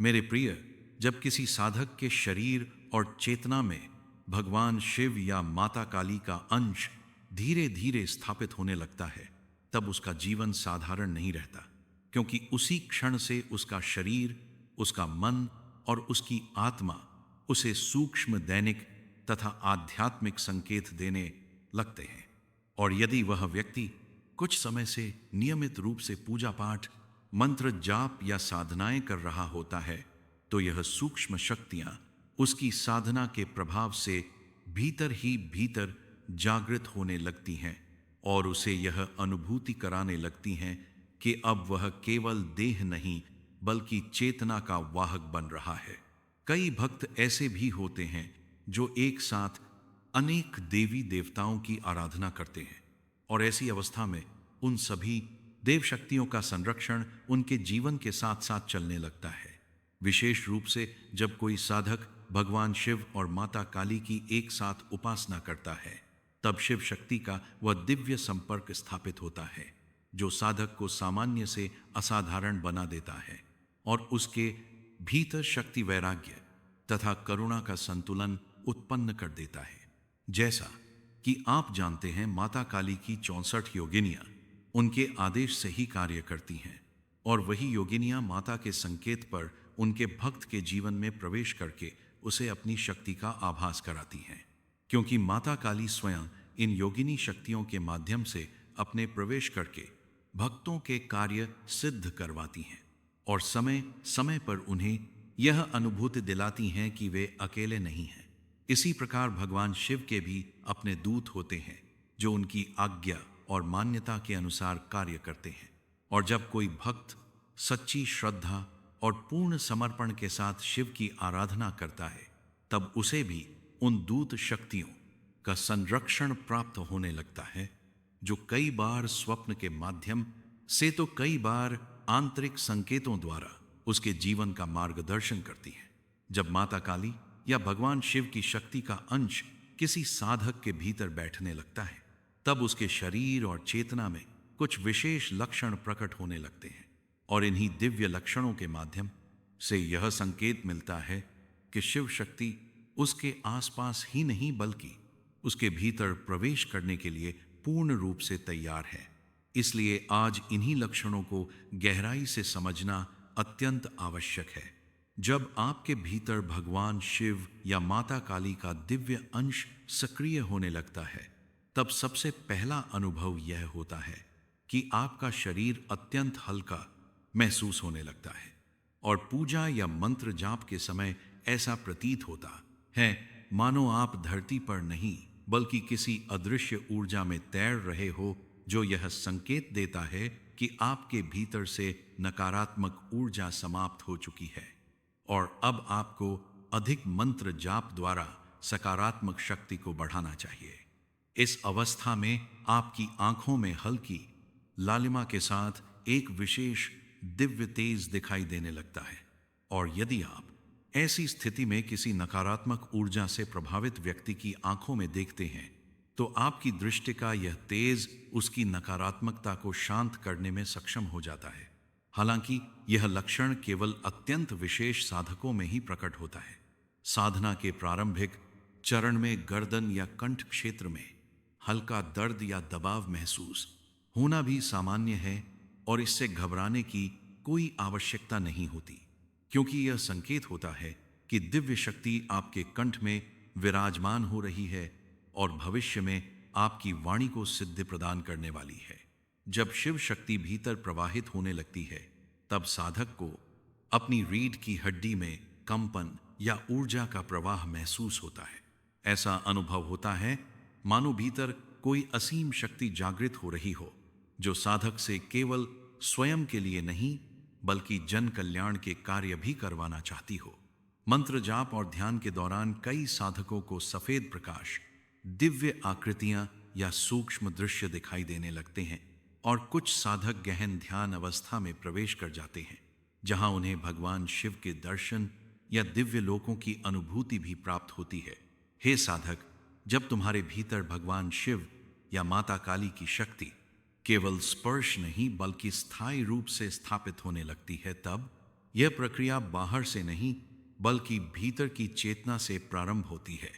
मेरे प्रिय, जब किसी साधक के शरीर और चेतना में भगवान शिव या माता काली का अंश धीरे धीरे स्थापित होने लगता है, तब उसका जीवन साधारण नहीं रहता, क्योंकि उसी क्षण से उसका शरीर, उसका मन और उसकी आत्मा उसे सूक्ष्म दैनिक तथा आध्यात्मिक संकेत देने लगते हैं। और यदि वह व्यक्ति कुछ समय से नियमित रूप से पूजा पाठ, मंत्र जाप या साधनाएं कर रहा होता है, तो यह सूक्ष्म शक्तियां उसकी साधना के प्रभाव से भीतर ही भीतर जागृत होने लगती हैं और उसे यह अनुभूति कराने लगती हैं कि अब वह केवल देह नहीं बल्कि चेतना का वाहक बन रहा है। कई भक्त ऐसे भी होते हैं जो एक साथ अनेक देवी देवताओं की आराधना करते हैं, और ऐसी अवस्था में उन सभी देव शक्तियों का संरक्षण उनके जीवन के साथ साथ चलने लगता है। विशेष रूप से जब कोई साधक भगवान शिव और माता काली की एक साथ उपासना करता है, तब शिव शक्ति का वह दिव्य संपर्क स्थापित होता है जो साधक को सामान्य से असाधारण बना देता है और उसके भीतर शक्ति, वैराग्य तथा करुणा का संतुलन उत्पन्न कर देता है। जैसा कि आप जानते हैं, माता काली की 64 योगिनियां उनके आदेश से ही कार्य करती हैं, और वही योगिनियां माता के संकेत पर उनके भक्त के जीवन में प्रवेश करके उसे अपनी शक्ति का आभास कराती हैं। क्योंकि माता काली स्वयं इन योगिनी शक्तियों के माध्यम से अपने प्रवेश करके भक्तों के कार्य सिद्ध करवाती हैं और समय समय पर उन्हें यह अनुभूति दिलाती हैं कि वे अकेले नहीं हैं। इसी प्रकार भगवान शिव के भी अपने दूत होते हैं जो उनकी आज्ञा और मान्यता के अनुसार कार्य करते हैं, और जब कोई भक्त सच्ची श्रद्धा और पूर्ण समर्पण के साथ शिव की आराधना करता है, तब उसे भी उन दूत शक्तियों का संरक्षण प्राप्त होने लगता है, जो कई बार स्वप्न के माध्यम से तो कई बार आंतरिक संकेतों द्वारा उसके जीवन का मार्गदर्शन करती है। जब माता काली या भगवान शिव की शक्ति का अंश किसी साधक के भीतर बैठने लगता है, तब उसके शरीर और चेतना में कुछ विशेष लक्षण प्रकट होने लगते हैं, और इन्हीं दिव्य लक्षणों के माध्यम से यह संकेत मिलता है कि शिव शक्ति उसके आसपास ही नहीं बल्कि उसके भीतर प्रवेश करने के लिए पूर्ण रूप से तैयार है। इसलिए आज इन्हीं लक्षणों को गहराई से समझना अत्यंत आवश्यक है। जब आपके भीतर भगवान शिव या माता काली का दिव्य अंश सक्रिय होने लगता है, तब सबसे पहला अनुभव यह होता है कि आपका शरीर अत्यंत हल्का महसूस होने लगता है, और पूजा या मंत्र जाप के समय ऐसा प्रतीत होता है मानो आप धरती पर नहीं बल्कि किसी अदृश्य ऊर्जा में तैर रहे हो, जो यह संकेत देता है कि आपके भीतर से नकारात्मक ऊर्जा समाप्त हो चुकी है और अब आपको अधिक मंत्र जाप द्वारा सकारात्मक शक्ति को बढ़ाना चाहिए। इस अवस्था में आपकी आंखों में हल्की लालिमा के साथ एक विशेष दिव्य तेज दिखाई देने लगता है, और यदि आप ऐसी स्थिति में किसी नकारात्मक ऊर्जा से प्रभावित व्यक्ति की आंखों में देखते हैं, तो आपकी दृष्टि का यह तेज उसकी नकारात्मकता को शांत करने में सक्षम हो जाता है। हालांकि यह लक्षण केवल अत्यंत विशेष साधकों में ही प्रकट होता है। साधना के प्रारंभिक चरण में गर्दन या कंठ क्षेत्र में हल्का दर्द या दबाव महसूस होना भी सामान्य है, और इससे घबराने की कोई आवश्यकता नहीं होती, क्योंकि यह संकेत होता है कि दिव्य शक्ति आपके कंठ में विराजमान हो रही है और भविष्य में आपकी वाणी को सिद्धि प्रदान करने वाली है। जब शिव शक्ति भीतर प्रवाहित होने लगती है, तब साधक को अपनी रीढ़ की हड्डी में कंपन या ऊर्जा का प्रवाह महसूस होता है। ऐसा अनुभव होता है मानो भीतर कोई असीम शक्ति जागृत हो रही हो, जो साधक से केवल स्वयं के लिए नहीं बल्कि जन कल्याण के कार्य भी करवाना चाहती हो। मंत्र जाप और ध्यान के दौरान कई साधकों को सफेद प्रकाश, दिव्य आकृतियां या सूक्ष्म दृश्य दिखाई देने लगते हैं, और कुछ साधक गहन ध्यान अवस्था में प्रवेश कर जाते हैं, जहां उन्हें भगवान शिव के दर्शन या दिव्य लोकों की अनुभूति भी प्राप्त होती है। हे साधक, जब तुम्हारे भीतर भगवान शिव या माता काली की शक्ति केवल स्पर्श नहीं बल्कि स्थायी रूप से स्थापित होने लगती है, तब यह प्रक्रिया बाहर से नहीं बल्कि भीतर की चेतना से प्रारंभ होती है,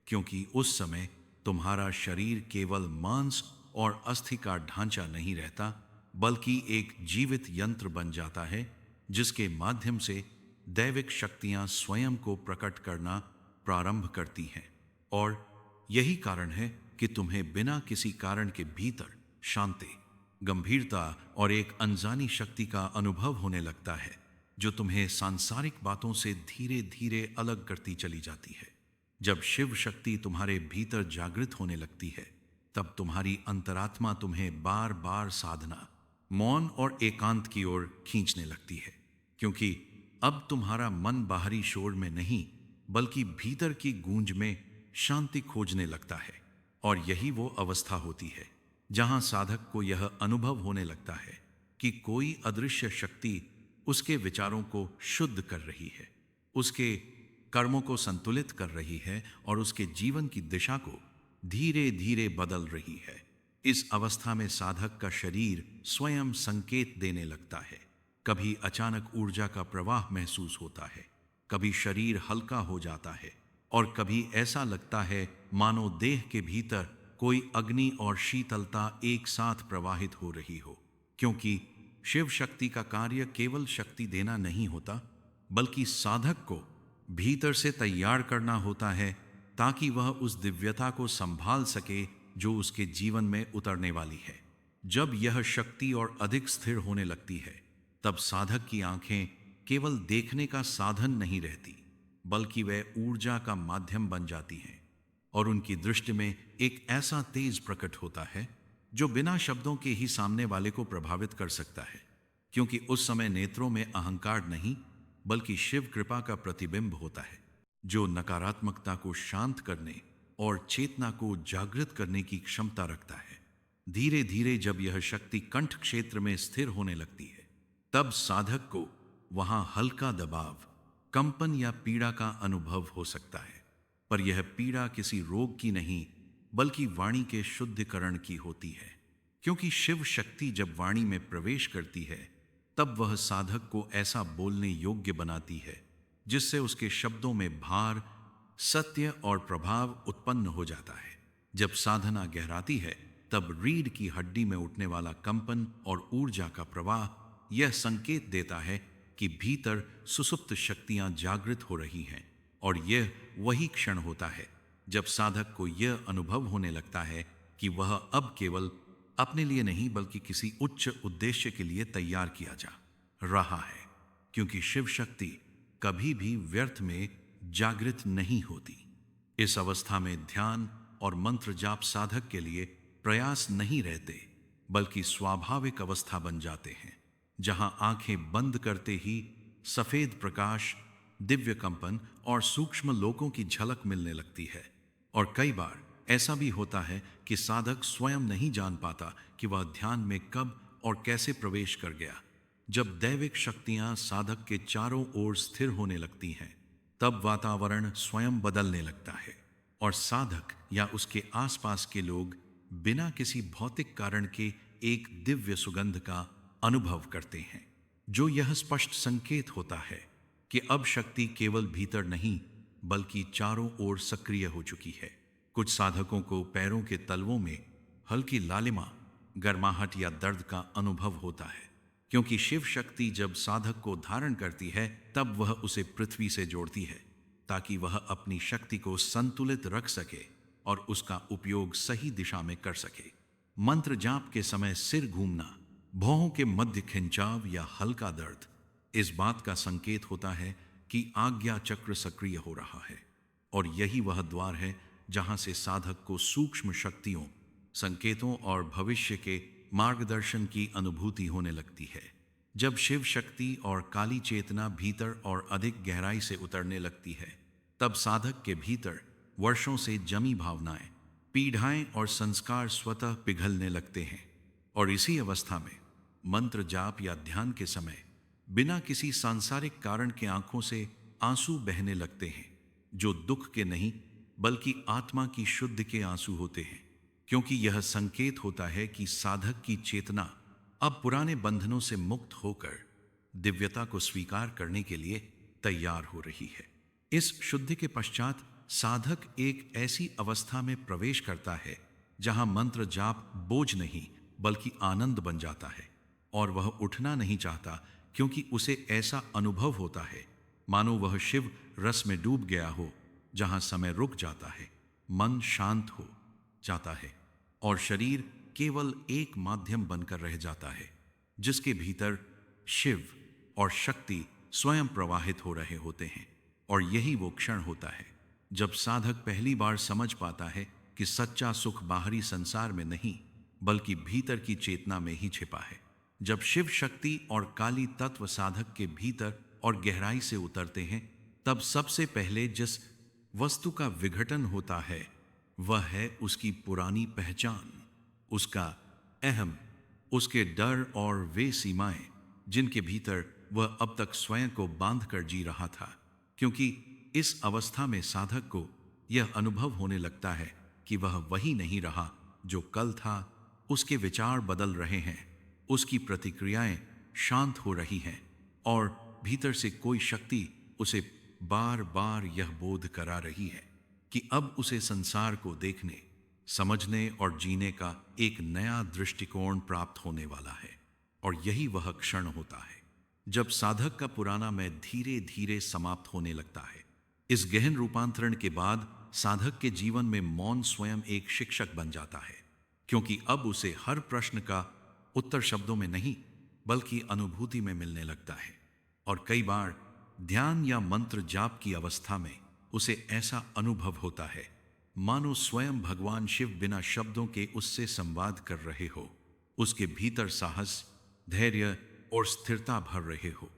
क्योंकि उस समय तुम्हारा शरीर केवल मांस और अस्थि का ढांचा नहीं रहता, बल्कि एक जीवित यंत्र बन जाता है जिसके माध्यम से दैविक शक्तियां स्वयं को प्रकट करना प्रारंभ करती हैं। और यही कारण है कि तुम्हें बिना किसी कारण के भीतर शांति, गंभीरता और एक अनजानी शक्ति का अनुभव होने लगता है, जो तुम्हें सांसारिक बातों से धीरे धीरे अलग करती चली जाती है। जब शिव शक्ति तुम्हारे भीतर जागृत होने लगती है, तब तुम्हारी अंतरात्मा तुम्हें बार बार साधना, मौन और एकांत की ओर खींचने लगती है, क्योंकि अब तुम्हारा मन बाहरी शोर में नहीं बल्कि भीतर की गूंज में शांति खोजने लगता है। और यही वो अवस्था होती है जहां साधक को यह अनुभव होने लगता है कि कोई अदृश्य शक्ति उसके विचारों को शुद्ध कर रही है, उसके कर्मों को संतुलित कर रही है और उसके जीवन की दिशा को धीरे धीरे बदल रही है। इस अवस्था में साधक का शरीर स्वयं संकेत देने लगता है। कभी अचानक ऊर्जा का प्रवाह महसूस होता है, कभी शरीर हल्का हो जाता है और कभी ऐसा लगता है मानो देह के भीतर कोई अग्नि और शीतलता एक साथ प्रवाहित हो रही हो। क्योंकि शिव शक्ति का कार्य केवल शक्ति देना नहीं होता, बल्कि साधक को भीतर से तैयार करना होता है ताकि वह उस दिव्यता को संभाल सके जो उसके जीवन में उतरने वाली है। जब यह शक्ति और अधिक स्थिर होने लगती है, तब साधक की आंखें केवल देखने का साधन नहीं रहती, बल्कि वह ऊर्जा का माध्यम बन जाती हैं और उनकी दृष्टि में एक ऐसा तेज प्रकट होता है जो बिना शब्दों के ही सामने वाले को प्रभावित कर सकता है। क्योंकि उस समय नेत्रों में अहंकार नहीं बल्कि शिव कृपा का प्रतिबिंब होता है, जो नकारात्मकता को शांत करने और चेतना को जागृत करने की क्षमता रखता है। धीरे धीरे जब यह शक्ति कंठ क्षेत्र में स्थिर होने लगती है, तब साधक को वहां हल्का दबाव, कंपन या पीड़ा का अनुभव हो सकता है। पर यह पीड़ा किसी रोग की नहीं बल्कि वाणी के शुद्धिकरण की होती है। क्योंकि शिव शक्ति जब वाणी में प्रवेश करती है, तब वह साधक को ऐसा बोलने योग्य बनाती है जिससे उसके शब्दों में भार, सत्य और प्रभाव उत्पन्न हो जाता है। जब साधना गहराती है, तब रीढ़ की हड्डी में उठने वाला कंपन और ऊर्जा का प्रवाह यह संकेत देता है कि भीतर सुसुप्त शक्तियां जागृत हो रही हैं। और यह वही क्षण होता है जब साधक को यह अनुभव होने लगता है कि वह अब केवल अपने लिए नहीं बल्कि किसी उच्च उद्देश्य के लिए तैयार किया जा रहा है। क्योंकि शिव शक्ति कभी भी व्यर्थ में जागृत नहीं होती। इस अवस्था में ध्यान और मंत्र जाप साधक के लिए प्रयास नहीं रहते, बल्कि स्वाभाविक अवस्था बन जाते हैं, जहां आंखें बंद करते ही सफेद प्रकाश, दिव्य कंपन और सूक्ष्म लोकों की झलक मिलने लगती है। और कई बार ऐसा भी होता है कि साधक स्वयं नहीं जान पाता कि वह ध्यान में कब और कैसे प्रवेश कर गया। जब दैविक शक्तियां साधक के चारों ओर स्थिर होने लगती हैं, तब वातावरण स्वयं बदलने लगता है और साधक या उसके आसपास के लोग बिना किसी भौतिक कारण के एक दिव्य सुगंध का अनुभव करते हैं, जो यह स्पष्ट संकेत होता है कि अब शक्ति केवल भीतर नहीं बल्कि चारों ओर सक्रिय हो चुकी है। कुछ साधकों को पैरों के तलवों में हल्की लालिमा, गर्माहट या दर्द का अनुभव होता है, क्योंकि शिव शक्ति जब साधक को धारण करती है, तब वह उसे पृथ्वी से जोड़ती है ताकि वह अपनी शक्ति को संतुलित रख सके और उसका उपयोग सही दिशा में कर सके। मंत्र जाप के समय सिर घूमना, भौहों के मध्य खिंचाव या हल्का दर्द इस बात का संकेत होता है कि आज्ञा चक्र सक्रिय हो रहा है। और यही वह द्वार है जहां से साधक को सूक्ष्म शक्तियों, संकेतों और भविष्य के मार्गदर्शन की अनुभूति होने लगती है। जब शिव शक्ति और काली चेतना भीतर और अधिक गहराई से उतरने लगती है, तब साधक के भीतर वर्षों से जमी भावनाएं, पीढ़ाएं और संस्कार स्वतः पिघलने लगते हैं। और इसी अवस्था में मंत्र जाप या ध्यान के समय बिना किसी सांसारिक कारण के आंखों से आंसू बहने लगते हैं, जो दुख के नहीं बल्कि आत्मा की शुद्ध के आंसू होते हैं। क्योंकि यह संकेत होता है कि साधक की चेतना अब पुराने बंधनों से मुक्त होकर दिव्यता को स्वीकार करने के लिए तैयार हो रही है। इस शुद्धि के पश्चात साधक एक ऐसी अवस्था में प्रवेश करता है जहां मंत्र जाप बोझ नहीं बल्कि आनंद बन जाता है, और वह उठना नहीं चाहता क्योंकि उसे ऐसा अनुभव होता है मानो वह शिव रस में डूब गया हो, जहां समय रुक जाता है, मन शांत हो जाता है और शरीर केवल एक माध्यम बनकर रह जाता है जिसके भीतर शिव और शक्ति स्वयं प्रवाहित हो रहे होते हैं। और यही वो क्षण होता है जब साधक पहली बार समझ पाता है कि सच्चा सुख बाहरी संसार में नहीं बल्कि भीतर की चेतना में ही छिपा है। जब शिव शक्ति और काली तत्व साधक के भीतर और गहराई से उतरते हैं, तब सबसे पहले जिस वस्तु का विघटन होता है वह है उसकी पुरानी पहचान, उसका अहम, उसके डर और वे सीमाएं जिनके भीतर वह अब तक स्वयं को बांध कर जी रहा था। क्योंकि इस अवस्था में साधक को यह अनुभव होने लगता है कि वह वही नहीं रहा जो कल था। उसके विचार बदल रहे हैं, उसकी प्रतिक्रियाएं शांत हो रही हैं और भीतर से कोई शक्ति उसे बार बार यह बोध करा रही है कि अब उसे संसार को देखने, समझने और जीने का एक नया दृष्टिकोण प्राप्त होने वाला है। और यही वह क्षण होता है जब साधक का पुराना मैं धीरे धीरे समाप्त होने लगता है। इस गहन रूपांतरण के बाद साधक के जीवन में मौन स्वयं एक शिक्षक बन जाता है, क्योंकि अब उसे हर प्रश्न का उत्तर शब्दों में नहीं बल्कि अनुभूति में मिलने लगता है। और कई बार ध्यान या मंत्र जाप की अवस्था में उसे ऐसा अनुभव होता है मानो स्वयं भगवान शिव बिना शब्दों के उससे संवाद कर रहे हो, उसके भीतर साहस, धैर्य और स्थिरता भर रहे हो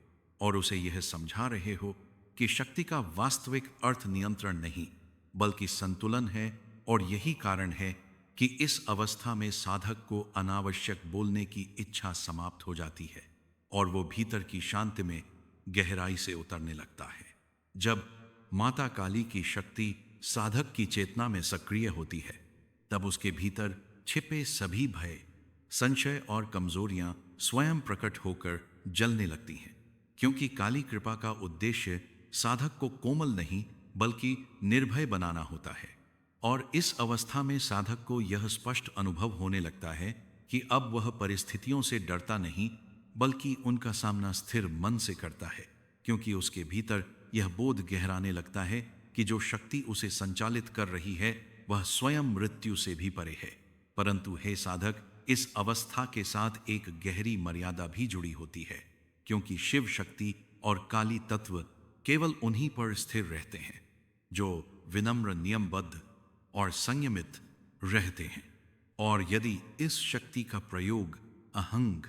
और उसे यह समझा रहे हो कि शक्ति का वास्तविक अर्थ नियंत्रण नहीं बल्कि संतुलन है। और यही कारण है कि इस अवस्था में साधक को अनावश्यक बोलने की इच्छा समाप्त हो जाती है और वो भीतर की शांति में गहराई से उतरने लगता है। जब माता काली की शक्ति साधक की चेतना में सक्रिय होती है, तब उसके भीतर छिपे सभी भय, संशय और कमजोरियां स्वयं प्रकट होकर जलने लगती हैं। क्योंकि काली कृपा का उद्देश्य साधक को कोमल नहीं बल्कि निर्भय बनाना होता है। और इस अवस्था में साधक को यह स्पष्ट अनुभव होने लगता है कि अब वह परिस्थितियों से डरता नहीं बल्कि उनका सामना स्थिर मन से करता है, क्योंकि उसके भीतर यह बोध गहराने लगता है कि जो शक्ति उसे संचालित कर रही है वह स्वयं मृत्यु से भी परे है। परंतु हे साधक, इस अवस्था के साथ एक गहरी मर्यादा भी जुड़ी होती है, क्योंकि शिव शक्ति और काली तत्व केवल उन्हीं पर स्थिर रहते हैं जो विनम्र, नियमबद्ध और संयमित रहते हैं। और यदि इस शक्ति का प्रयोग अहंग,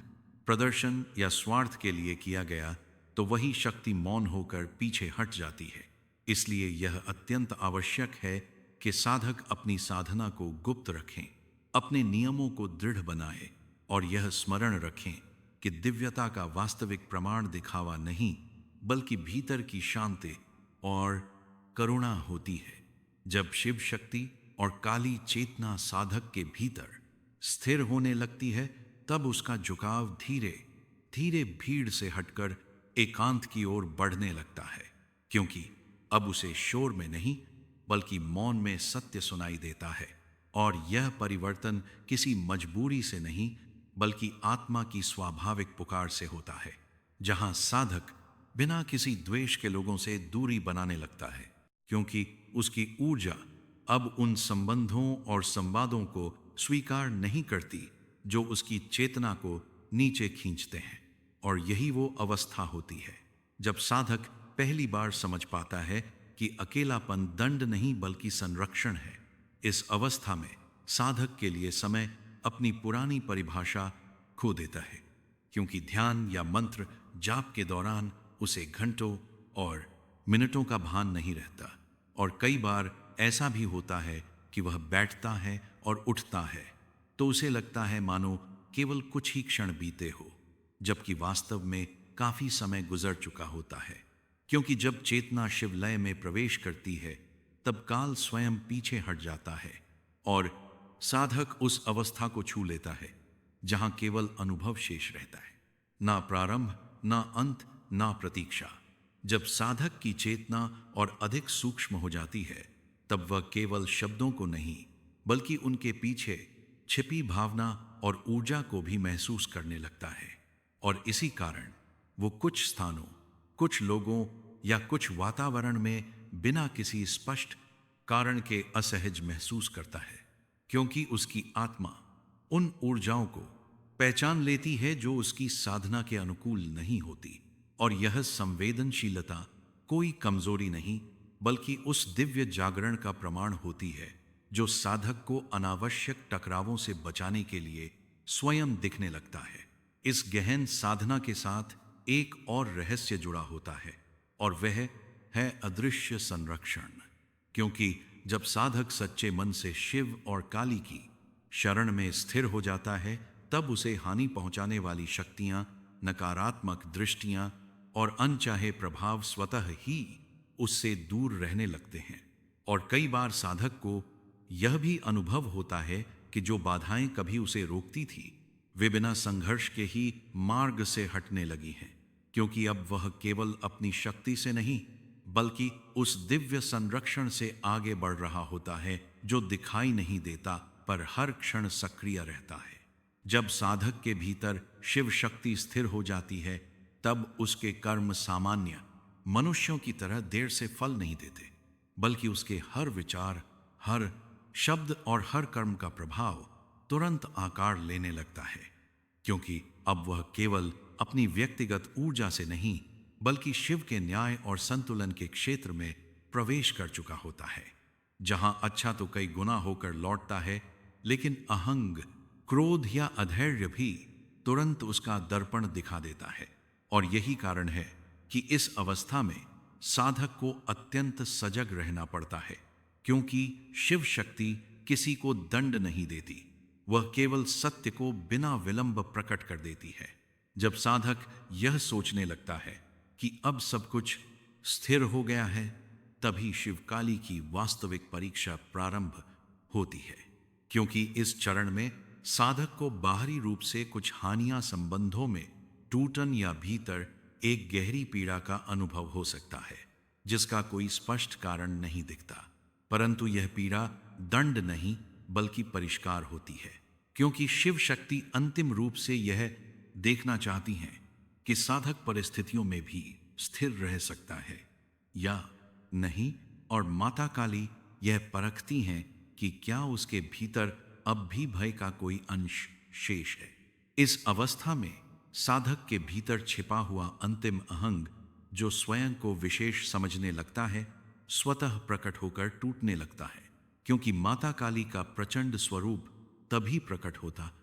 प्रदर्शन या स्वार्थ के लिए किया गया तो वही शक्ति मौन होकर पीछे हट जाती है। इसलिए यह अत्यंत आवश्यक है कि साधक अपनी साधना को गुप्त रखें, अपने नियमों को दृढ़ बनाए और यह स्मरण रखें कि दिव्यता का वास्तविक प्रमाण दिखावा नहीं बल्कि भीतर की शांति और करुणा होती है। जब शिव शक्ति और काली चेतना साधक के भीतर स्थिर होने लगती है, तब उसका झुकाव धीरे धीरे भीड़ से हटकर एकांत की ओर बढ़ने लगता है, क्योंकि अब उसे शोर में नहीं बल्कि मौन में सत्य सुनाई देता है। और यह परिवर्तन किसी मजबूरी से नहीं बल्कि आत्मा की स्वाभाविक पुकार से होता है, जहां साधक बिना किसी द्वेष के लोगों से दूरी बनाने लगता है, क्योंकि उसकी ऊर्जा अब उन संबंधों और संवादों को स्वीकार नहीं करती जो उसकी चेतना को नीचे खींचते हैं। और यही वो अवस्था होती है जब साधक पहली बार समझ पाता है कि अकेलापन दंड नहीं बल्कि संरक्षण है। इस अवस्था में साधक के लिए समय अपनी पुरानी परिभाषा खो देता है, क्योंकि ध्यान या मंत्र जाप के दौरान उसे घंटों और मिनटों का भान नहीं रहता। और कई बार ऐसा भी होता है कि वह बैठता है और उठता है तो उसे लगता है मानो केवल कुछ ही क्षण बीते हो, जबकि वास्तव में काफी समय गुजर चुका होता है। क्योंकि जब चेतना शिवलय में प्रवेश करती है तब काल स्वयं पीछे हट जाता है और साधक उस अवस्था को छू लेता है जहां केवल अनुभव शेष रहता है, ना प्रारंभ ना अंत ना प्रतीक्षा। जब साधक की चेतना और अधिक सूक्ष्म हो जाती है, तब वह केवल शब्दों को नहीं बल्कि उनके पीछे छिपी भावना और ऊर्जा को भी महसूस करने लगता है। और इसी कारण वो कुछ स्थानों, कुछ लोगों या कुछ वातावरण में बिना किसी स्पष्ट कारण के असहज महसूस करता है, क्योंकि उसकी आत्मा उन ऊर्जाओं को पहचान लेती है जो उसकी साधना के अनुकूल नहीं होती। और यह संवेदनशीलता कोई कमजोरी नहीं बल्कि उस दिव्य जागरण का प्रमाण होती है जो साधक को अनावश्यक टकरावों से बचाने के लिए स्वयं दिखने लगता है। इस गहन साधना के साथ एक और रहस्य जुड़ा होता है, और वह है अदृश्य संरक्षण। क्योंकि जब साधक सच्चे मन से शिव और काली की शरण में स्थिर हो जाता है, तब उसे हानि पहुंचाने वाली शक्तियां, नकारात्मक दृष्टियां और अनचाहे प्रभाव स्वतः ही उससे दूर रहने लगते हैं। और कई बार साधक को यह भी अनुभव होता है कि जो बाधाएं कभी उसे रोकती थी, वे बिना संघर्ष के ही मार्ग से हटने लगी हैं, क्योंकि अब वह केवल अपनी शक्ति से नहीं बल्कि उस दिव्य संरक्षण से आगे बढ़ रहा होता है जो दिखाई नहीं देता पर हर क्षण सक्रिय रहता है। जब साधक के भीतर शिव शक्ति स्थिर हो जाती है, तब उसके कर्म सामान्य मनुष्यों की तरह देर से फल नहीं देते, बल्कि उसके हर विचार, हर शब्द और हर कर्म का प्रभाव तुरंत आकार लेने लगता है। क्योंकि अब वह केवल अपनी व्यक्तिगत ऊर्जा से नहीं बल्कि शिव के न्याय और संतुलन के क्षेत्र में प्रवेश कर चुका होता है, जहां अच्छा तो कई गुना होकर लौटता है, लेकिन अहंग, क्रोध या अधैर्य भी तुरंत उसका दर्पण दिखा देता है। और यही कारण है कि इस अवस्था में साधक को अत्यंत सजग रहना पड़ता है, क्योंकि शिव शक्ति किसी को दंड नहीं देती, वह केवल सत्य को बिना विलंब प्रकट कर देती है। जब साधक यह सोचने लगता है कि अब सब कुछ स्थिर हो गया है, तभी शिवकाली की वास्तविक परीक्षा प्रारंभ होती है। क्योंकि इस चरण में साधक को बाहरी रूप से कुछ हानियां, संबंधों में टूटन या भीतर एक गहरी पीड़ा का अनुभव हो सकता है, जिसका कोई स्पष्ट कारण नहीं दिखता। परंतु यह पीड़ा दंड नहीं बल्कि परिष्कार होती है, क्योंकि शिव शक्ति अंतिम रूप से यह देखना चाहती हैं कि साधक परिस्थितियों में भी स्थिर रह सकता है या नहीं। और माता काली यह परखती हैं कि क्या उसके भीतर अब भी भय का कोई अंश शेष है। इस अवस्था में साधक के भीतर छिपा हुआ अंतिम अहंग, जो स्वयं को विशेष समझने लगता है, स्वतः प्रकट होकर टूटने लगता है। क्योंकि माता काली का प्रचंड स्वरूप तभी प्रकट होता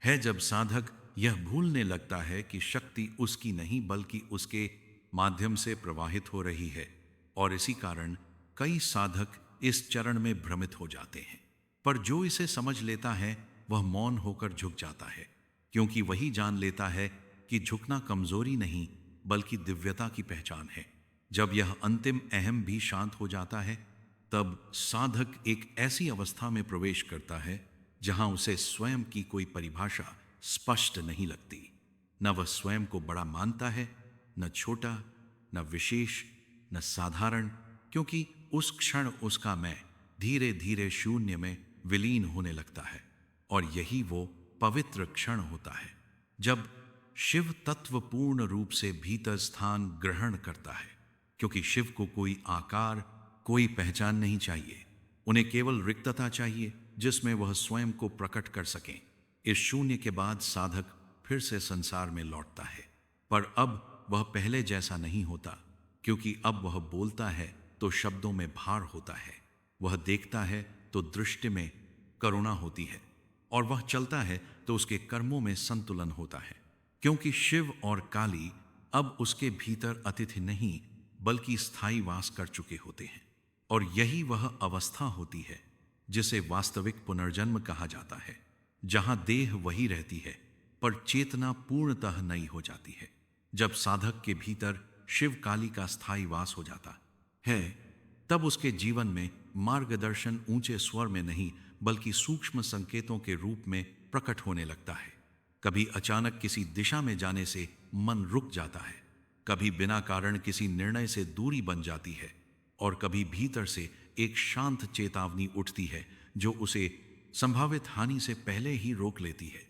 है जब साधक यह भूलने लगता है कि शक्ति उसकी नहीं बल्कि उसके माध्यम से प्रवाहित हो रही है। और इसी कारण कई साधक इस चरण में भ्रमित हो जाते हैं, पर जो इसे समझ लेता है वह मौन होकर झुक जाता है, क्योंकि वही जान लेता है कि झुकना कमजोरी नहीं बल्कि दिव्यता की पहचान है। जब यह अंतिम अहम भी शांत हो जाता है, तब साधक एक ऐसी अवस्था में प्रवेश करता है जहां उसे स्वयं की कोई परिभाषा स्पष्ट नहीं लगती। न वह स्वयं को बड़ा मानता है, न छोटा, न विशेष, न साधारण, क्योंकि उस क्षण उसका मैं धीरे धीरे शून्य में विलीन होने लगता है। और यही वो पवित्र क्षण होता है जब शिव तत्व पूर्ण रूप से भीतर स्थान ग्रहण करता है। क्योंकि शिव को कोई आकार, कोई पहचान नहीं चाहिए, उन्हें केवल रिक्तता चाहिए जिसमें वह स्वयं को प्रकट कर सकें। इस शून्य के बाद साधक फिर से संसार में लौटता है, पर अब वह पहले जैसा नहीं होता, क्योंकि अब वह बोलता है तो शब्दों में भार होता है, वह देखता है तो दृष्टि में करुणा होती है, और वह चलता है तो उसके कर्मों में संतुलन होता है। क्योंकि शिव और काली अब उसके भीतर अतिथि नहीं बल्कि स्थायी वास कर चुके होते हैं। और यही वह अवस्था होती है जिसे वास्तविक पुनर्जन्म कहा जाता है, जहां देह वही रहती है पर चेतना पूर्णतः नई हो जाती है। जब साधक के भीतर शिव काली का स्थायी वास हो जाता है, तब उसके जीवन में मार्गदर्शन ऊंचे स्वर में नहीं बल्कि सूक्ष्म संकेतों के रूप में प्रकट होने लगता है। कभी अचानक किसी दिशा में जाने से मन रुक जाता है, कभी बिना कारण किसी निर्णय से दूरी बन जाती है और कभी भीतर से एक शांत चेतावनी उठती है जो उसे संभावित हानि से पहले ही रोक लेती है।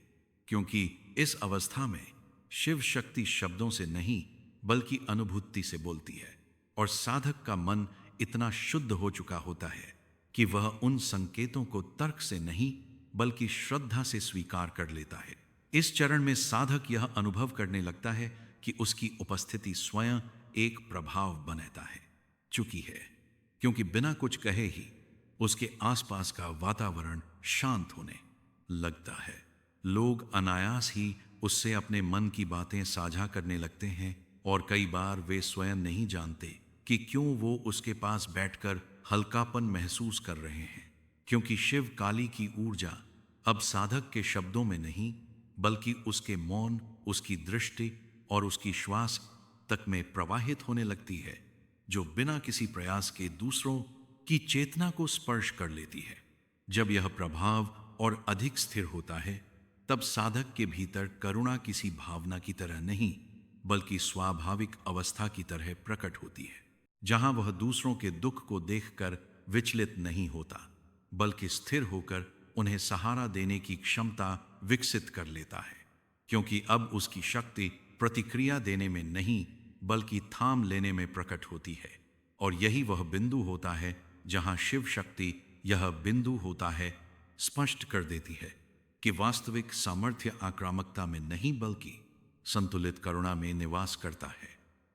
क्योंकि इस अवस्था में शिव शक्ति शब्दों से नहीं बल्कि अनुभूति से बोलती है और साधक का मन इतना शुद्ध हो चुका होता है कि वह उन संकेतों को तर्क से नहीं बल्कि श्रद्धा से स्वीकार कर लेता है। इस चरण में साधक यह अनुभव करने लगता है कि उसकी उपस्थिति स्वयं एक प्रभाव बनाता है चुकी है, क्योंकि बिना कुछ कहे ही उसके आसपास का वातावरण शांत होने लगता है। लोग अनायास ही उससे अपने मन की बातें साझा करने लगते हैं और कई बार वे स्वयं नहीं जानते कि क्यों वो उसके पास बैठकर हल्कापन महसूस कर रहे हैं, क्योंकि शिव काली की ऊर्जा अब साधक के शब्दों में नहीं बल्कि उसके मौन, उसकी दृष्टि और उसकी श्वास तक में प्रवाहित होने लगती है, जो बिना किसी प्रयास के दूसरों की चेतना को स्पर्श कर लेती है। जब यह प्रभाव और अधिक स्थिर होता है तब साधक के भीतर करुणा किसी भावना की तरह नहीं बल्कि स्वाभाविक अवस्था की तरह प्रकट होती है, जहां वह दूसरों के दुख को देखकर विचलित नहीं होता बल्कि स्थिर होकर उन्हें सहारा देने की क्षमता विकसित कर लेता है, क्योंकि अब उसकी शक्ति प्रतिक्रिया देने में नहीं बल्कि थाम लेने में प्रकट होती है। और यही वह बिंदु होता है जहां शिव शक्ति यह बिंदु होता है स्पष्ट कर देती है कि वास्तविक सामर्थ्य आक्रामकता में नहीं बल्कि संतुलित करुणा में निवास करता है।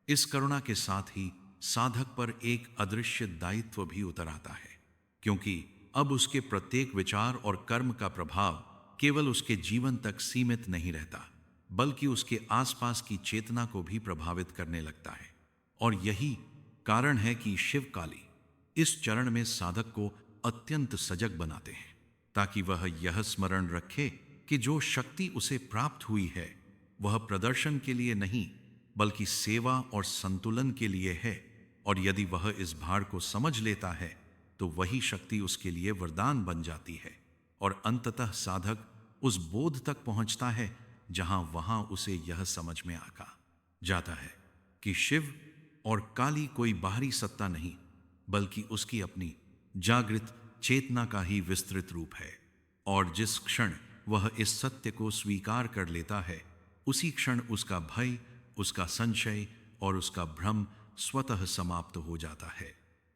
इस करुणा के साथ ही साधक पर एक अदृश्य दायित्व भी उतर आता है, क्योंकि अब उसके प्रत्येक विचार और कर्म का प्रभाव केवल उसके जीवन तक सीमित नहीं रहता बल्कि उसके आसपास की चेतना को भी प्रभावित करने लगता है। और यही कारण है कि शिव काली इस चरण में साधक को अत्यंत सजग बनाते हैं, ताकि वह यह स्मरण रखे कि जो शक्ति उसे प्राप्त हुई है वह प्रदर्शन के लिए नहीं बल्कि सेवा और संतुलन के लिए है। और यदि वह इस भार को समझ लेता है तो वही शक्ति उसके लिए वरदान बन जाती है और अंततः साधक उस बोध तक पहुंचता है वहां उसे यह समझ में आका जाता है कि शिव और काली कोई बाहरी सत्ता नहीं बल्कि उसकी अपनी जागृत चेतना का ही विस्तृत रूप है। और जिस क्षण वह इस सत्य को स्वीकार कर लेता है उसी क्षण उसका भय, उसका संशय और उसका भ्रम स्वतः समाप्त हो जाता है,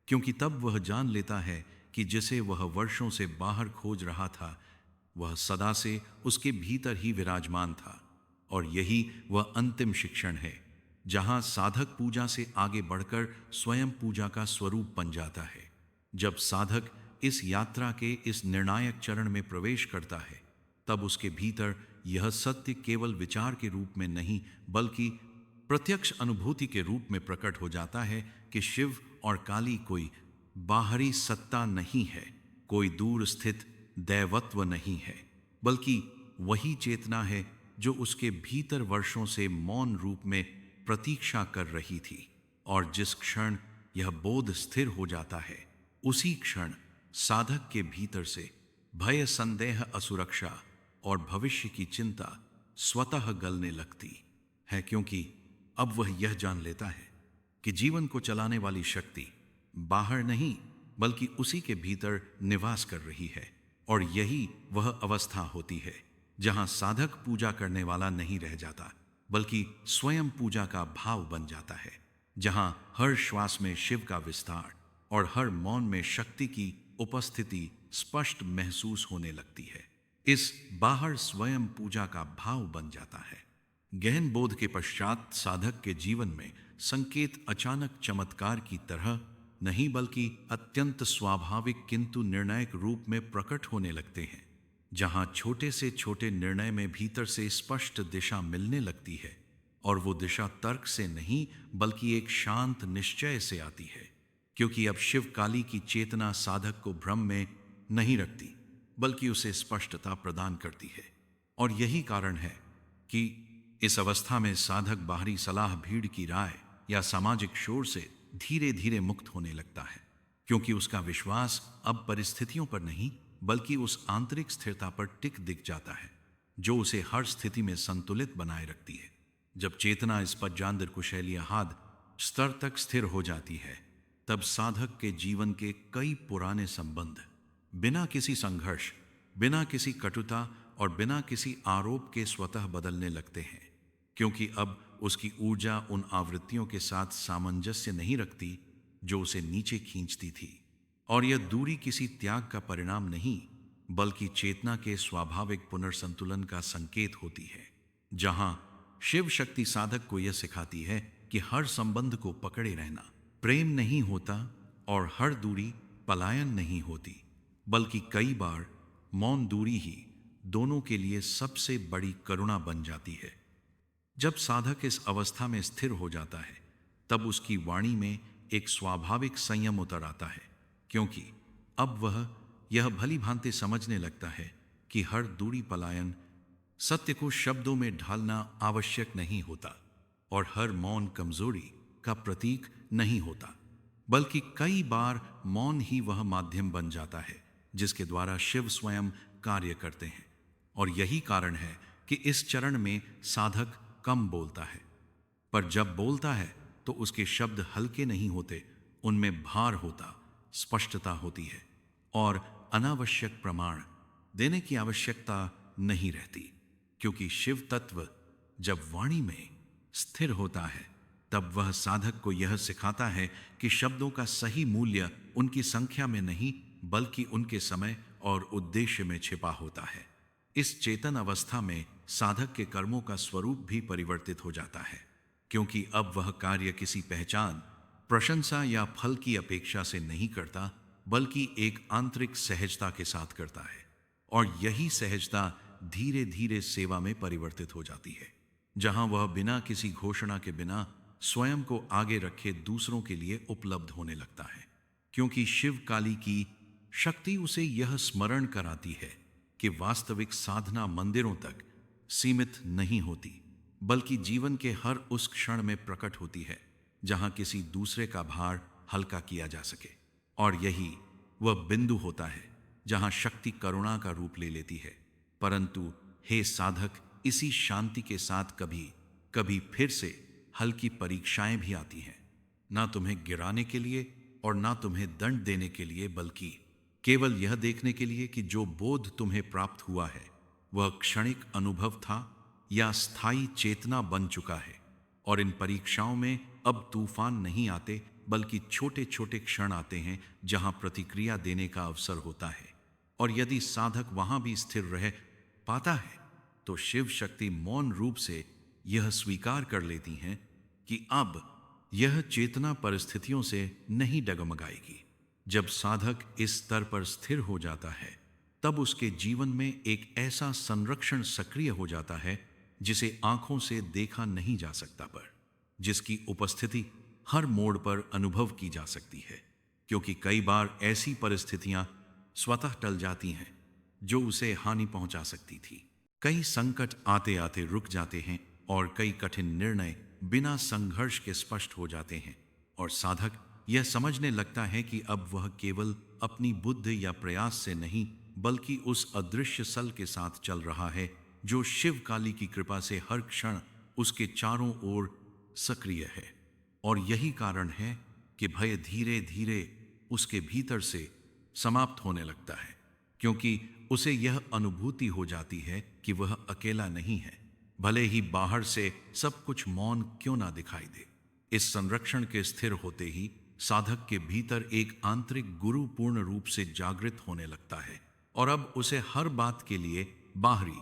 क्योंकि तब वह जान लेता है कि जिसे वह वर्षों से बाहर खोज रहा था वह सदा से उसके भीतर ही विराजमान था। और यही वह अंतिम शिक्षण है जहां साधक पूजा से आगे बढ़कर स्वयं पूजा का स्वरूप बन जाता है। जब साधक इस यात्रा के इस निर्णायक चरण में प्रवेश करता है तब उसके भीतर यह सत्य केवल विचार के रूप में नहीं बल्कि प्रत्यक्ष अनुभूति के रूप में प्रकट हो जाता है कि शिव और काली कोई बाहरी सत्ता नहीं है, कोई दूर स्थित दैवत्व नहीं है, बल्कि वही चेतना है जो उसके भीतर वर्षों से मौन रूप में प्रतीक्षा कर रही थी। और जिस क्षण यह बोध स्थिर हो जाता है उसी क्षण साधक के भीतर से भय, संदेह, असुरक्षा और भविष्य की चिंता स्वतः गलने लगती है, क्योंकि अब वह यह जान लेता है कि जीवन को चलाने वाली शक्ति बाहर नहीं बल्कि उसी के भीतर निवास कर रही है। और यही वह अवस्था होती है जहां साधक पूजा करने वाला नहीं रह जाता बल्कि स्वयं पूजा का भाव बन जाता है, जहां हर श्वास में शिव का विस्तार और हर मौन में शक्ति की उपस्थिति स्पष्ट महसूस होने लगती है। इस बाहर स्वयं पूजा का भाव बन जाता है। गहन बोध के पश्चात साधक के जीवन में संकेत अचानक चमत्कार की तरह नहीं बल्कि अत्यंत स्वाभाविक किंतु निर्णायक रूप में प्रकट होने लगते हैं, जहां छोटे से छोटे निर्णय में भीतर से स्पष्ट दिशा मिलने लगती है। और वो दिशा तर्क से नहीं बल्कि एक शांत निश्चय से आती है, क्योंकि अब शिव काली की चेतना साधक को भ्रम में नहीं रखती बल्कि उसे स्पष्टता प्रदान करती है। और यही कारण है कि इस अवस्था में साधक बाहरी सलाह, भीड़ की राय या सामाजिक शोर से धीरे धीरे मुक्त होने लगता है, क्योंकि उसका विश्वास अब परिस्थितियों पर नहीं बल्कि उस आंतरिक स्थिरता पर टिक दिख जाता है जो उसे हर स्थिति में संतुलित बनाए रखती है। जब चेतना इस पज्जांतर कुशैलियाहाद स्तर तक स्थिर हो जाती है, तब साधक के जीवन के कई पुराने संबंध बिना किसी संघर्ष, बिना किसी कटुता और बिना किसी आरोप के स्वतः बदलने लगते हैं, क्योंकि अब उसकी ऊर्जा उन आवृत्तियों के साथ सामंजस्य नहीं रखती जो उसे नीचे खींचती थी। और यह दूरी किसी त्याग का परिणाम नहीं, बल्कि चेतना के स्वाभाविक पुनर्संतुलन का संकेत होती है। जहां शिव शक्ति साधक को यह सिखाती है कि हर संबंध को पकड़े रहना प्रेम नहीं होता और हर दूरी पलायन नहीं होती, बल्कि कई बार मौन दूरी ही दोनों के लिए सबसे बड़ी करुणा बन जाती है। जब साधक इस अवस्था में स्थिर हो जाता है, तब उसकी वाणी में एक स्वाभाविक संयम उतर आता है, क्योंकि अब वह यह भली भांति समझने लगता है कि हर दूरी पलायन, सत्य को शब्दों में ढालना आवश्यक नहीं होता और हर मौन कमजोरी का प्रतीक नहीं होता, बल्कि कई बार मौन ही वह माध्यम बन जाता है जिसके द्वारा शिव स्वयं कार्य करते हैं। और यही कारण है कि इस चरण में साधक कम बोलता है, पर जब बोलता है तो उसके शब्द हल्के नहीं होते, उनमें भार होता, स्पष्टता होती है और अनावश्यक प्रमाण देने की आवश्यकता नहीं रहती, क्योंकि शिव तत्व जब वाणी में स्थिर होता है, तब वह साधक को यह सिखाता है कि शब्दों का सही मूल्य उनकी संख्या में नहीं, बल्कि उनके समय और उद्देश्य में छिपा होता है। इस चेतन अवस्था में साधक के कर्मों का स्वरूप भी परिवर्तित हो जाता है, क्योंकि अब वह कार्य किसी पहचान, प्रशंसा या फल की अपेक्षा से नहीं करता, बल्कि एक आंतरिक सहजता के साथ करता है। और यही सहजता धीरे धीरे सेवा में परिवर्तित हो जाती है, जहां वह बिना किसी घोषणा के बिना स्वयं को आगे रखे दूसरों के लिए उपलब्ध होने लगता है, क्योंकि शिव काली की शक्ति उसे यह स्मरण कराती है कि वास्तविक साधना मंदिरों तक सीमित नहीं होती, बल्कि जीवन के हर उस क्षण में प्रकट होती है जहां किसी दूसरे का भार हल्का किया जा सके। और यही वह बिंदु होता है जहां शक्ति करुणा का रूप ले लेती है। परंतु हे साधक, इसी शांति के साथ कभी कभी फिर से हल्की परीक्षाएं भी आती हैं, ना तुम्हें गिराने के लिए और ना तुम्हें दंड देने के लिए, बल्कि केवल यह देखने के लिए कि जो बोध तुम्हें प्राप्त हुआ है वह क्षणिक अनुभव था या स्थायी चेतना बन चुका है। और इन परीक्षाओं में अब तूफान नहीं आते, बल्कि छोटे छोटे क्षण आते हैं जहां प्रतिक्रिया देने का अवसर होता है। और यदि साधक वहां भी स्थिर रह पाता है, तो शिव शक्ति मौन रूप से यह स्वीकार कर लेती हैं कि अब यह चेतना परिस्थितियों से नहीं डगमगाएगी। जब साधक इस स्तर पर स्थिर हो जाता है, तब उसके जीवन में एक ऐसा संरक्षण सक्रिय हो जाता है जिसे आंखों से देखा नहीं जा सकता, पर जिसकी उपस्थिति हर मोड़ पर अनुभव की जा सकती है, क्योंकि कई बार ऐसी परिस्थितियां स्वतः टल जाती हैं जो उसे हानि पहुंचा सकती थी। कई संकट आते आते रुक जाते हैं और कई कठिन निर्णय बिना संघर्ष के स्पष्ट हो जाते हैं, और साधक यह समझने लगता है कि अब वह केवल अपनी बुद्धि या प्रयास से नहीं, बल्कि उस अदृश्य सल के साथ चल रहा है जो शिव काली की कृपा से हर क्षण उसके चारों ओर सक्रिय है। और यही कारण है कि भय धीरे धीरे उसके भीतर से समाप्त होने लगता है, क्योंकि उसे यह अनुभूति हो जाती है कि वह अकेला नहीं है, भले ही बाहर से सब कुछ मौन क्यों ना दिखाई दे। इस संरक्षण के स्थिर होते ही साधक के भीतर एक आंतरिक गुरु पूर्ण रूप से जागृत होने लगता है, और अब उसे हर बात के लिए बाहरी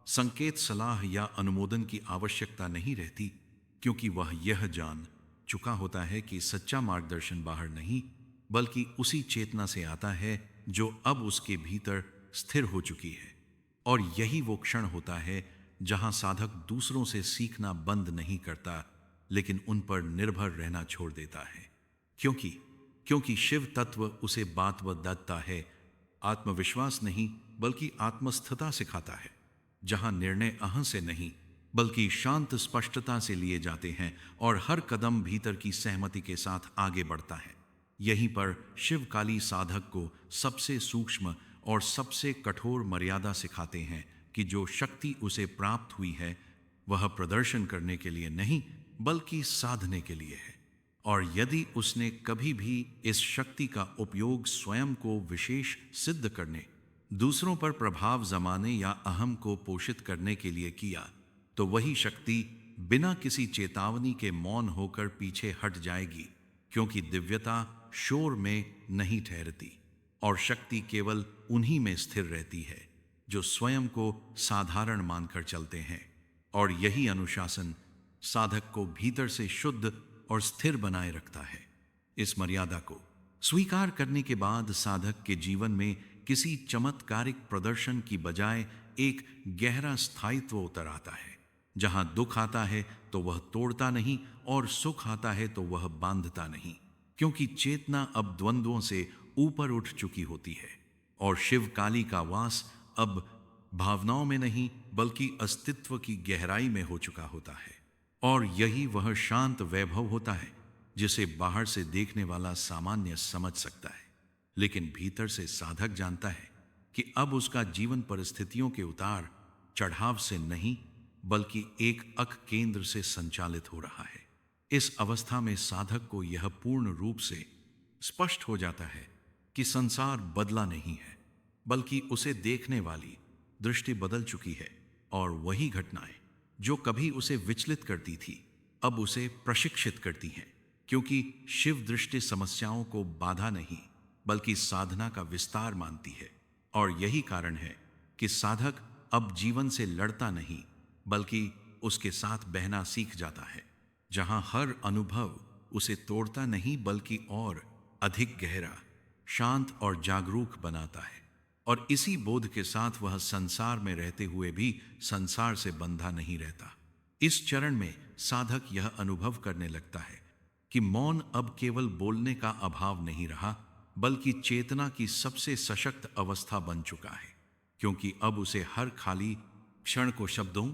संकेत, सलाह या अनुमोदन की आवश्यकता नहीं रहती, क्योंकि वह यह जान चुका होता है कि सच्चा मार्गदर्शन बाहर नहीं, बल्कि उसी चेतना से आता है जो अब उसके भीतर स्थिर हो चुकी है। और यही वो क्षण होता है जहां साधक दूसरों से सीखना बंद नहीं करता, लेकिन उन पर निर्भर रहना छोड़ देता है, क्योंकि शिव तत्व उसे बात व दत्ता है, आत्मविश्वास नहीं बल्कि आत्मस्थता सिखाता है, जहां निर्णय अहं से नहीं बल्कि शांत स्पष्टता से लिए जाते हैं और हर कदम भीतर की सहमति के साथ आगे बढ़ता है। यहीं पर शिव काली साधक को सबसे सूक्ष्म और सबसे कठोर मर्यादा सिखाते हैं कि जो शक्ति उसे प्राप्त हुई है वह प्रदर्शन करने के लिए नहीं बल्कि साधने के लिए है। और यदि उसने कभी भी इस शक्ति का उपयोग स्वयं को विशेष सिद्ध करने, दूसरों पर प्रभाव जमाने या अहम को पोषित करने के लिए किया, तो वही शक्ति बिना किसी चेतावनी के मौन होकर पीछे हट जाएगी, क्योंकि दिव्यता शोर में नहीं ठहरती और शक्ति केवल उन्हीं में स्थिर रहती है जो स्वयं को साधारण मानकर चलते हैं। और यही अनुशासन साधक को भीतर से शुद्ध और स्थिर बनाए रखता है। इस मर्यादा को स्वीकार करने के बाद साधक के जीवन में किसी चमत्कारिक प्रदर्शन की बजाय एक गहरा स्थायित्व उतर आता है। जहां दुख आता है तो वह तोड़ता नहीं और सुख आता है तो वह बांधता नहीं, क्योंकि चेतना अब द्वंद्वों से ऊपर उठ चुकी होती है और शिव काली का वास अब भावनाओं में नहीं बल्कि अस्तित्व की गहराई में हो चुका होता है। और यही वह शांत वैभव होता है जिसे बाहर से देखने वाला सामान्य समझ सकता है, लेकिन भीतर से साधक जानता है कि अब उसका जीवन परिस्थितियों के उतार चढ़ाव से नहीं बल्कि एक अक केंद्र से संचालित हो रहा है। इस अवस्था में साधक को यह पूर्ण रूप से स्पष्ट हो जाता है कि संसार बदला नहीं है, बल्कि उसे देखने वाली दृष्टि बदल चुकी है और वही घटनाएं जो कभी उसे विचलित करती थी अब उसे प्रशिक्षित करती हैं, क्योंकि शिव दृष्टि समस्याओं को बाधा नहीं बल्कि साधना का विस्तार मानती है। और यही कारण है कि साधक अब जीवन से लड़ता नहीं बल्कि उसके साथ बहना सीख जाता है, जहां हर अनुभव उसे तोड़ता नहीं बल्कि और अधिक गहरा, शांत और जागरूक बनाता है। और इसी बोध के साथ वह संसार में रहते हुए भी संसार से बंधा नहीं रहता। इस चरण में साधक यह अनुभव करने लगता है कि मौन अब केवल बोलने का अभाव नहीं रहा बल्कि चेतना की सबसे सशक्त अवस्था बन चुका है, क्योंकि अब उसे हर खाली क्षण को शब्दों,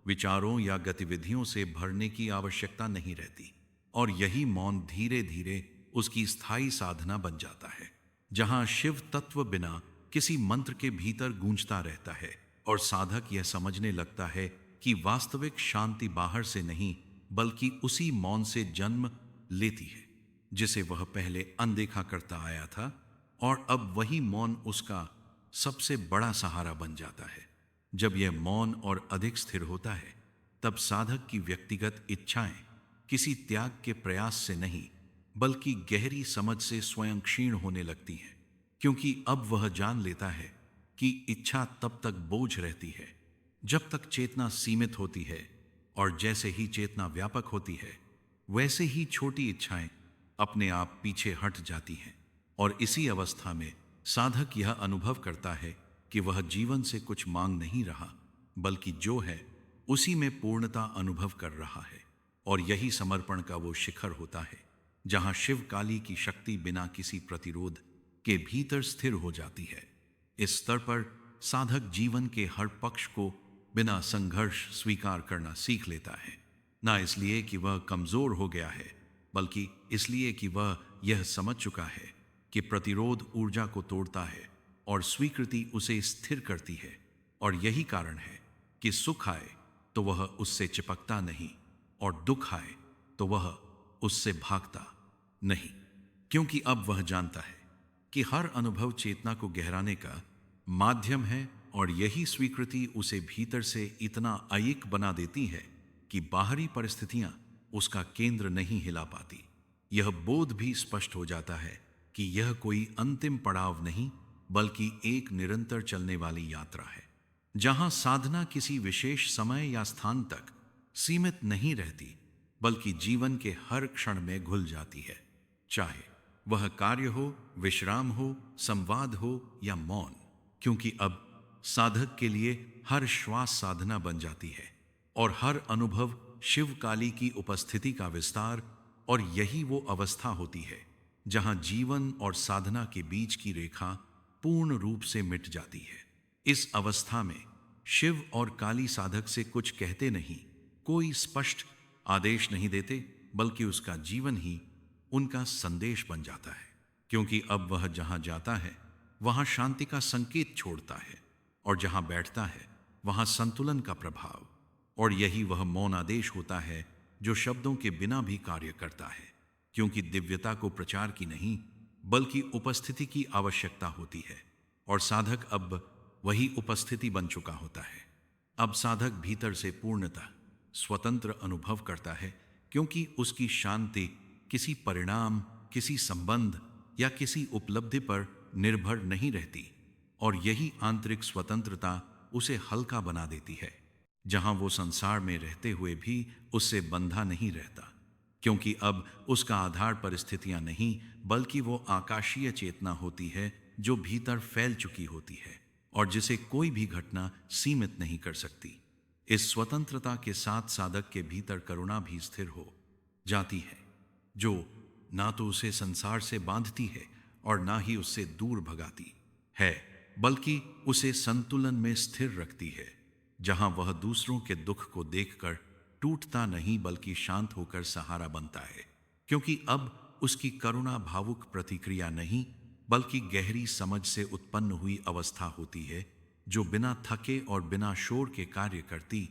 विचारों या गतिविधियों से भरने की आवश्यकता नहीं रहती। और यही मौन धीरे धीरे उसकी स्थायी साधना बन जाता है, जहां शिव तत्व बिना किसी मंत्र के भीतर गूंजता रहता है और साधक यह समझने लगता है कि वास्तविक शांति बाहर से नहीं बल्कि उसी मौन से जन्म लेती है जिसे वह पहले अनदेखा करता आया था। और अब वही मौन उसका सबसे बड़ा सहारा बन जाता है। जब यह मौन और अधिक स्थिर होता है तब साधक की व्यक्तिगत इच्छाएं किसी त्याग के प्रयास से नहीं बल्कि गहरी समझ से स्वयं क्षीण होने लगती हैं, क्योंकि अब वह जान लेता है कि इच्छा तब तक बोझ रहती है जब तक चेतना सीमित होती है, और जैसे ही चेतना व्यापक होती है वैसे ही छोटी इच्छाएं अपने आप पीछे हट जाती हैं। और इसी अवस्था में साधक यह अनुभव करता है कि वह जीवन से कुछ मांग नहीं रहा बल्कि जो है उसी में पूर्णता अनुभव कर रहा है। और यही समर्पण का वो शिखर होता है जहां शिव काली की शक्ति बिना किसी प्रतिरोध के भीतर स्थिर हो जाती है। इस स्तर पर साधक जीवन के हर पक्ष को बिना संघर्ष स्वीकार करना सीख लेता है, ना इसलिए कि वह कमजोर हो गया है बल्कि इसलिए कि वह यह समझ चुका है कि प्रतिरोध ऊर्जा को तोड़ता है और स्वीकृति उसे स्थिर करती है। और यही कारण है कि सुख आए तो वह उससे चिपकता नहीं और दुख आए तो वह उससे भागता नहीं, क्योंकि अब वह जानता है कि हर अनुभव चेतना को गहराने का माध्यम है। और यही स्वीकृति उसे भीतर से इतना अयिक बना देती है कि बाहरी परिस्थितियां उसका केंद्र नहीं हिला पाती। यह बोध भी स्पष्ट हो जाता है कि यह कोई अंतिम पड़ाव नहीं बल्कि एक निरंतर चलने वाली यात्रा है, जहां साधना किसी विशेष समय या स्थान तक सीमित नहीं रहती बल्कि जीवन के हर क्षण में घुल जाती है, चाहे वह कार्य हो, विश्राम हो, संवाद हो या मौन, क्योंकि अब साधक के लिए हर श्वास साधना बन जाती है और हर अनुभव शिव काली की उपस्थिति का विस्तार। और यही वो अवस्था होती है जहां जीवन और साधना के बीच की रेखा पूर्ण रूप से मिट जाती है। इस अवस्था में शिव और काली साधक से कुछ कहते नहीं, कोई स्पष्ट आदेश नहीं देते, बल्कि उसका जीवन ही उनका संदेश बन जाता है, क्योंकि अब वह जहां जाता है वहां शांति का संकेत छोड़ता है और जहां बैठता है वहां संतुलन का प्रभाव। और यही वह मौन आदेश होता है जो शब्दों के बिना भी कार्य करता है, क्योंकि दिव्यता को प्रचार की नहीं बल्कि उपस्थिति की आवश्यकता होती है, और साधक अब वही उपस्थिति बन चुका होता है। अब साधक भीतर से पूर्णतः स्वतंत्र अनुभव करता है, क्योंकि उसकी शांति किसी परिणाम, किसी संबंध या किसी उपलब्धि पर निर्भर नहीं रहती, और यही आंतरिक स्वतंत्रता उसे हल्का बना देती है, जहां वो संसार में रहते हुए भी उससे बंधा नहीं रहता, क्योंकि अब उसका आधार परिस्थितियां नहीं बल्कि वो आकाशीय चेतना होती है जो भीतर फैल चुकी होती है और जिसे कोई भी घटना सीमित नहीं कर सकती। इस स्वतंत्रता के साथ साधक के भीतर करुणा भी स्थिर हो जाती है, जो ना तो उसे संसार से बांधती है और ना ही उससे दूर भगाती है, बल्कि उसे संतुलन में स्थिर रखती है, जहां वह दूसरों के दुख को देखकर टूटता नहीं बल्कि शांत होकर सहारा बनता है, क्योंकि अब उसकी करुणा भावुक प्रतिक्रिया नहीं बल्कि गहरी समझ से उत्पन्न हुई अवस्था होती है, जो बिना थके और बिना शोर के कार्य करती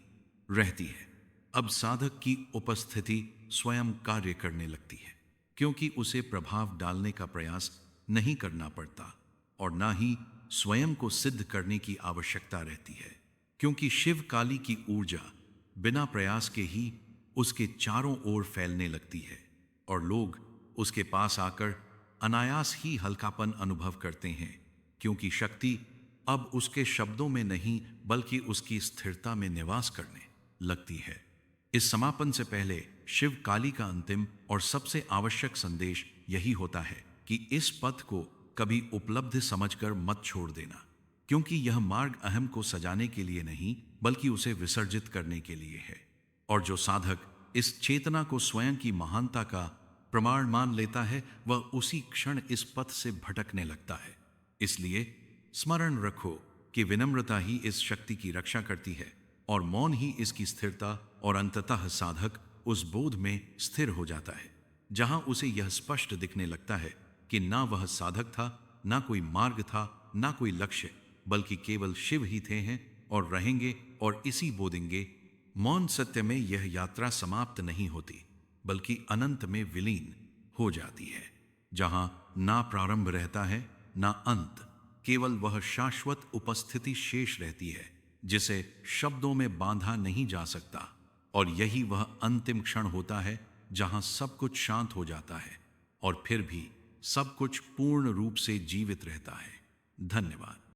रहती है। अब साधक की उपस्थिति स्वयं कार्य करने लगती है, क्योंकि उसे प्रभाव डालने का प्रयास नहीं करना पड़ता और ना ही स्वयं को सिद्ध करने की आवश्यकता रहती है, क्योंकि शिव काली की ऊर्जा बिना प्रयास के ही उसके चारों ओर फैलने लगती है और लोग उसके पास आकर अनायास ही हल्कापन अनुभव करते हैं, क्योंकि शक्ति अब उसके शब्दों में नहीं बल्कि उसकी स्थिरता में निवास करने लगती है। इस समापन से पहले शिव काली का अंतिम और सबसे आवश्यक संदेश यही होता है कि इस पथ को कभी उपलब्ध समझकर मत छोड़ देना, क्योंकि यह मार्ग अहम को सजाने के लिए नहीं बल्कि उसे विसर्जित करने के लिए है। और जो साधक इस चेतना को स्वयं की महानता का प्रमाण मान लेता है, वह उसी क्षण इस पथ से भटकने लगता है। इसलिए स्मरण रखो कि विनम्रता ही इस शक्ति की रक्षा करती है और मौन ही इसकी स्थिरता, और अंततः साधक उस बोध में स्थिर हो जाता है जहां उसे यह स्पष्ट दिखने लगता है कि ना वह साधक था, ना कोई मार्ग था, ना कोई लक्ष्य, बल्कि केवल शिव ही थे हैं और रहेंगे और इसी बोधेंगे। मौन सत्य में यह यात्रा समाप्त नहीं होती बल्कि अनंत में विलीन हो जाती है, जहां ना प्रारंभ रहता है ना अंत, केवल वह शाश्वत उपस्थिति शेष रहती है जिसे शब्दों में बांधा नहीं जा सकता। और यही वह अंतिम क्षण होता है जहां सब कुछ शांत हो जाता है और फिर भी सब कुछ पूर्ण रूप से जीवित रहता है। धन्यवाद।